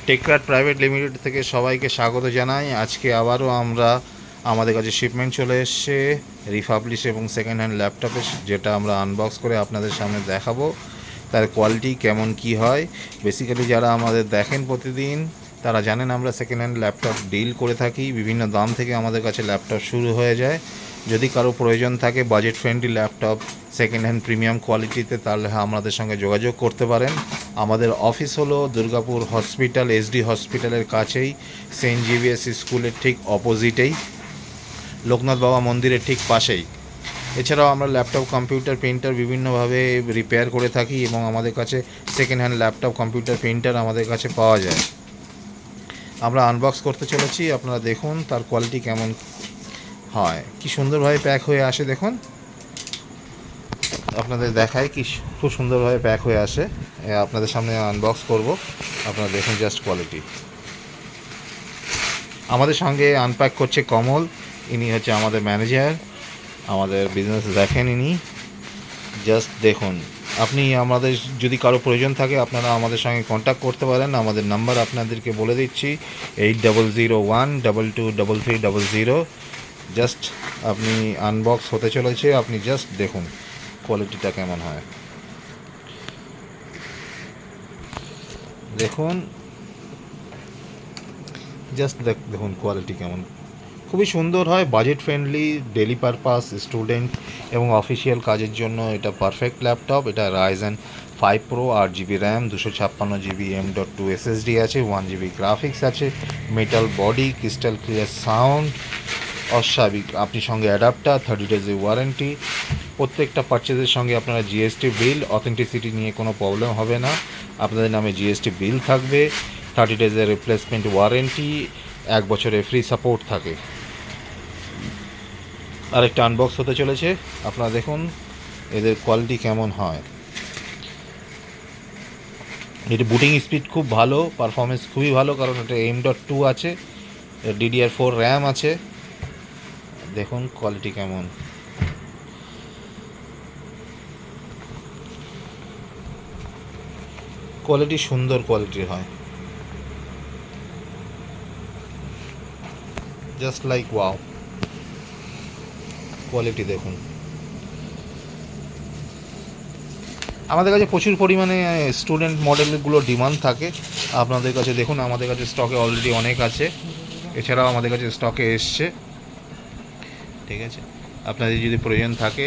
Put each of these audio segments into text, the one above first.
টেকরাট private limited থেকে সবাইকে স্বাগত জানাই। আজকে আবারও আমাদের কাছে শিপমেন্ট চলে এসছে রিপাবলিশ এবং সেকেন্ড হ্যান্ড ল্যাপটপের, যেটা আমরা আনবক্স করে আপনাদের সামনে দেখাবো তার কোয়ালিটি কেমন কি হয়। বেসিক্যালি যারা আমাদের দেখেন প্রতিদিন তারা জানেন আমরা সেকেন্ড হ্যান্ড ল্যাপটপ ডিল করে থাকি। বিভিন্ন দাম থেকে আমাদের কাছে ল্যাপটপ শুরু হয়ে যায়। যদি কারো প্রয়োজন থাকে budget friendly laptop second hand premium কোয়ালিটিতে, তাহলে আমাদের সঙ্গে যোগাযোগ করতে পারেন। আমাদের অফিস হলো দুর্গাপুর হসপিটাল, এসডি হসপিটালের কাছেই, সেন্ট জেভিয়ার্স স্কুলের ঠিক অপোজিটেই, লোকনাথ বাবা মন্দিরের ঠিক পাশেই। এছাড়াও আমরা ল্যাপটপ, কম্পিউটার, প্রিন্টার বিভিন্নভাবে রিপেয়ার করে থাকি এবং আমাদের কাছে second hand laptop, computer, printer আমাদের কাছে পাওয়া যায়। আমরা আনবক্স করতে চলেছি, আপনারা দেখুন তার কোয়ালিটি কেমন হয়। কি সুন্দরভাবে প্যাক হয়ে আসে দেখুন, আপনাদের দেখায় কি খুব সুন্দরভাবে প্যাক হয়ে আসে। আপনাদের সামনে আনবক্স করব, আপনারা দেখুন জাস্ট কোয়ালিটি। আমাদের সঙ্গে আনপ্যাক করছে কমল, ইনি হচ্ছে আমাদের ম্যানেজার, আমাদের বিজনেস দেখেন ইনি। জাস্ট দেখুন, আপনি আমাদের যদি কারো প্রয়োজন থাকে আপনারা আমাদের সঙ্গে কন্ট্যাক্ট করতে পারেন। আমাদের নাম্বার আপনাদেরকে বলে দিচ্ছি 8001223300। জাস্ট আপনি আনবক্স হতে চলেছে, আপনি জাস্ট দেখুন কোয়ালিটিটা কেমন হয়। দেখুন জাস্ট দেখুন কোয়ালিটি কেমন, খুবই সুন্দর হয়, budget friendly, daily purpose, student এবং অফিসিয়াল কাজের জন্য এটা পারফেক্ট ল্যাপটপ। এটা Ryzen 5 pro, 8 GB RAM, 256 GB M.2 SSD আছে, 1 GB গ্রাফিক্স আছে, metal body, crystal clear sound, অস্বাভাবিক। আপনি সঙ্গে অ্যাডাপ্টার, 30 ডেজের ওয়ারেন্টি। প্রত্যেকটা পারচেজের সঙ্গে আপনারা জিএসটি বিল, অথেন্টিসিটি নিয়ে কোনো প্রবলেম হবে না, আপনাদের নামে জিএসটি বিল থাকবে, 30 ডেজের রিপ্লেসমেন্ট ওয়ারেন্টি, 1 বছরের ফ্রি সাপোর্ট থাকে। আরেকটা আনবক্স হতে চলেছে, আপনারা দেখুন এদের কোয়ালিটি কেমন হয়। এটি বুটিং স্পিড খুব ভালো, পারফরমেন্স খুবই ভালো, কারণ এটা M.2 আছে, DDR4 র্যাম আছে। দেখুন কোয়ালিটি কেমন, কোয়ালিটি সুন্দর কোয়ালিটির হয়, জাস্ট লাইক ওয়াও। কোয়ালিটি দেখুন, আমাদের কাছে প্রচুর পরিমাণে স্টুডেন্ট মডেলগুলো ডিমান্ড থাকে। আপনাদের কাছে দেখুন আমাদের কাছে স্টকে অলরেডি অনেক আছে, এছাড়াও আমাদের কাছে স্টকে এসছে, ঠিক আছে। আপনাদের যদি প্রয়োজন থাকে,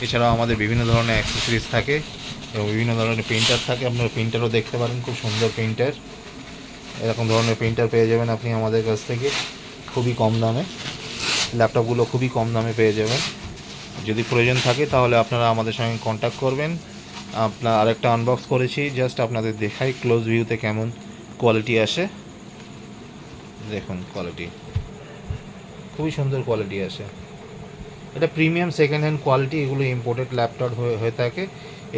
এছাড়াও আমাদের বিভিন্ন ধরনের অ্যাক্সেসরিজ থাকে এবং বিভিন্ন ধরনের প্রিন্টার থাকে। আপনারা প্রিন্টারও দেখতে পারেন, খুব সুন্দর প্রিন্টার, এরকম ধরনের প্রিন্টার পেয়ে যাবেন আপনি আমাদের কাছ থেকে খুবই কম দামে। ল্যাপটপগুলো খুবই কম দামে পেয়ে যাবেন। যদি প্রয়োজন থাকে তাহলে আপনারা আমাদের সঙ্গে কন্ট্যাক্ট করবেন। আপনার আরেকটা আনবক্স করেছি, জাস্ট আপনাদের দেখাই ক্লোজ ভিউতে কেমন কোয়ালিটি আসে। দেখুন কোয়ালিটি খুবই সুন্দর কোয়ালিটি আসে, এটা প্রিমিয়াম সেকেন্ড হ্যান্ড কোয়ালিটি, এগুলো ইম্পোর্টেড ল্যাপটপ হয়ে থাকে।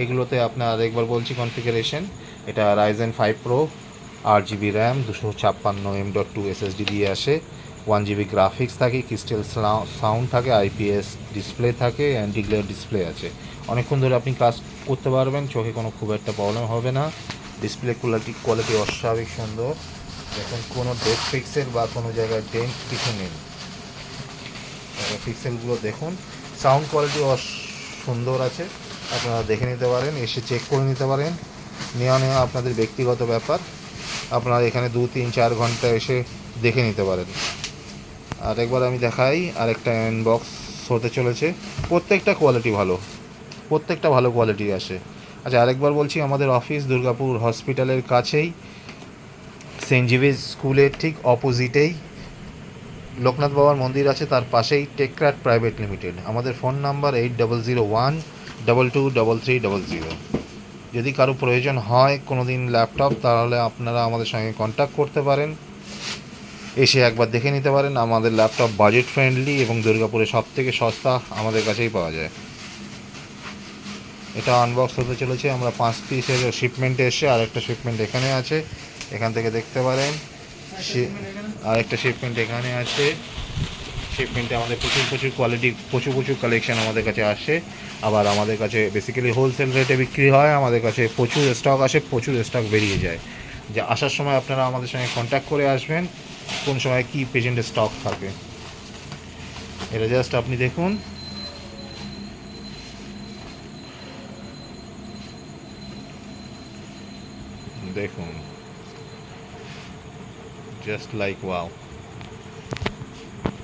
এগুলোতে আপনার আরেকবার বলছি কনফিগারেশন, এটা Ryzen 5 pro, 8 GB RAM, 256 M.2 SSD দিয়ে আসে, 1 GB গ্রাফিক্স থাকে, ক্রিস্টাল সাউন্ড থাকে, IPS ডিসপ্লে থাকে, অ্যান্টি গ্লেয়ার ডিসপ্লে আছে। অনেকক্ষণ ধরে আপনি কাজ করতে পারবেন, চোখে কোনো খুব একটা প্রবলেম হবে না। ডিসপ্লে কোয়ালিটি অস্বাভাবিক সুন্দর, এখন কোনো ডেট পিক্সেল বা কোনো জায়গায় ডেন্ট কিছু নেই, পিক্সেলগুলো দেখুন। সাউন্ড কোয়ালিটি সুন্দর আছে, আপনারা দেখে নিতে পারেন, এসে চেক করে নিতে পারেন। নেওয়া আপনাদের ব্যক্তিগত ব্যাপার, আপনারা এখানে 2-3-4 ঘন্টা এসে দেখে নিতে পারেন। আর একবার আমি দেখাই, আরেকটা আনবক্স হতে চলেছে। প্রত্যেকটা কোয়ালিটি ভালো, প্রত্যেকটা ভালো কোয়ালিটি আসে। আচ্ছা আরেকবার বলছি, আমাদের অফিস দুর্গাপুর হসপিটালের কাছেই, সেন্ট জেভিয়ার্স স্কুলের ঠিক অপোজিটেই, লোকনাথ বাবার মন্দির আছে তার পাশেই, টেকরাট প্রাইভেট লিমিটেড। আমাদের ফোন নাম্বার 8001223300। যদি কারো প্রয়োজন হয় কোনো দিন ল্যাপটপ, তাহলে আপনারা আমাদের সঙ্গে কন্ট্যাক্ট করতে পারেন, এসে একবার দেখে নিতে পারেন। আমাদের ল্যাপটপ বাজেট ফ্রেন্ডলি এবং দুর্গাপুরে সবথেকে সস্তা আমাদের কাছেই পাওয়া যায়। এটা আনবক্স হতে চলেছে, আমরা 5 পিসের শিপমেন্টে এসে, আরেকটা শিপমেন্ট এখানে আছে, এখান থেকে দেখতে পারেন। আরেকটা শিপমেন্ট এখানে আছে, শিপমেন্টে আমাদের প্রচুর কোয়ালিটি, প্রচুর কালেকশান আমাদের কাছে আসে। আবার আমাদের কাছে বেসিক্যালি হোলসেল রেটে বিক্রি হয়, আমাদের কাছে প্রচুর স্টক আসে, প্রচুর স্টক বেরিয়ে যায়। যে আসার সময় আপনারা আমাদের সঙ্গে কন্ট্যাক্ট করে আসবেন কোন সময় কী পেশেন্টের স্টক থাকে। এটা জাস্ট আপনি দেখুন, দেখুন, জাস্ট লাইক ওয়াও।